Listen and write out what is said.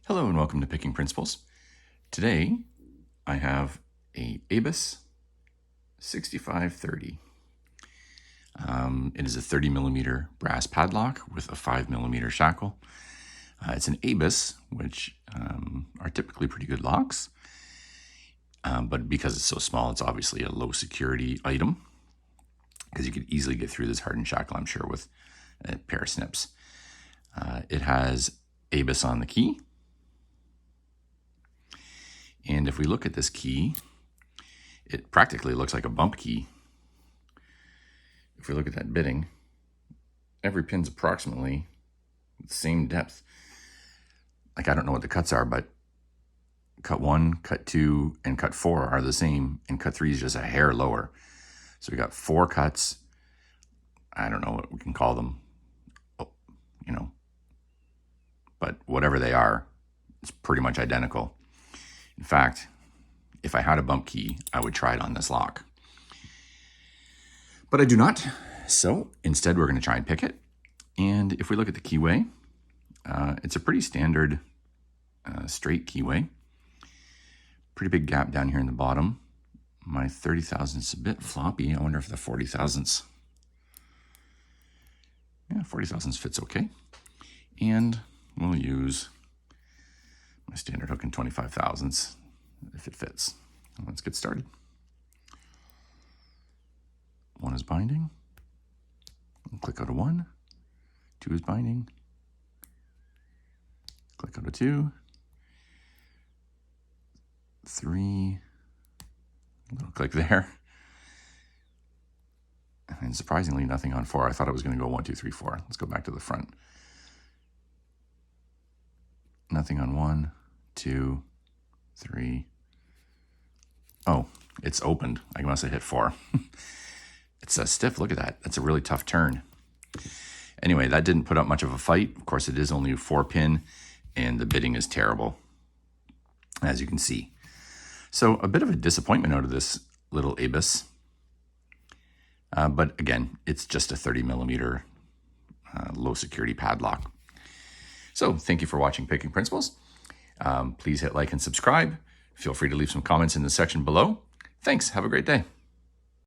Hello and welcome to Picking Principles. Today I have a Abus 6530. It is a 30 millimeter brass padlock with a 5 millimeter shackle. It's an Abus, which are typically pretty good locks, but because it's so small, it's obviously a low security item because you could easily get through this hardened shackle, I'm sure, with a pair of snips. It has Abus on the key. And if we look at this key, it practically looks like a bump key. If we look at that bitting, every pin's approximately the same depth. Like, I don't know what the cuts are, but cut 1, cut 2, and cut 4 are the same, and cut 3 is just a hair lower. So we got 4 cuts. I don't know what we can call them, but whatever they are, it's pretty much identical. In fact, if I had a bump key, I would try it on this lock. But I do not, so instead we're going to try and pick it. And if we look at the keyway, it's a pretty standard straight keyway. Pretty big gap down here in the bottom. My 30 thousandths a bit floppy. I wonder if the 40 thousandths, 40 thousandths fits okay. And we'll use my standard hook in 25 thousandths if it fits. Let's get started. 1 is binding. Click out a 1. 2 is binding. Click out a 2. 3. Little click there. And surprisingly, nothing on 4. I thought it was going to go 1, 2, 3, 4. Let's go back to the front. Nothing on 1, 2, 3. Oh, it's opened. I must have hit 4. It's stiff. Look at that. That's a really tough turn. Anyway, that didn't put up much of a fight. Of course, it is only a 4-pin, and the bitting is terrible, as you can see. So a bit of a disappointment out of this little Abus. But again, it's just a 30 millimeter low security padlock. So thank you for watching Picking Principles. Please hit like and subscribe. Feel free to leave some comments in the section below. Thanks. Have a great day.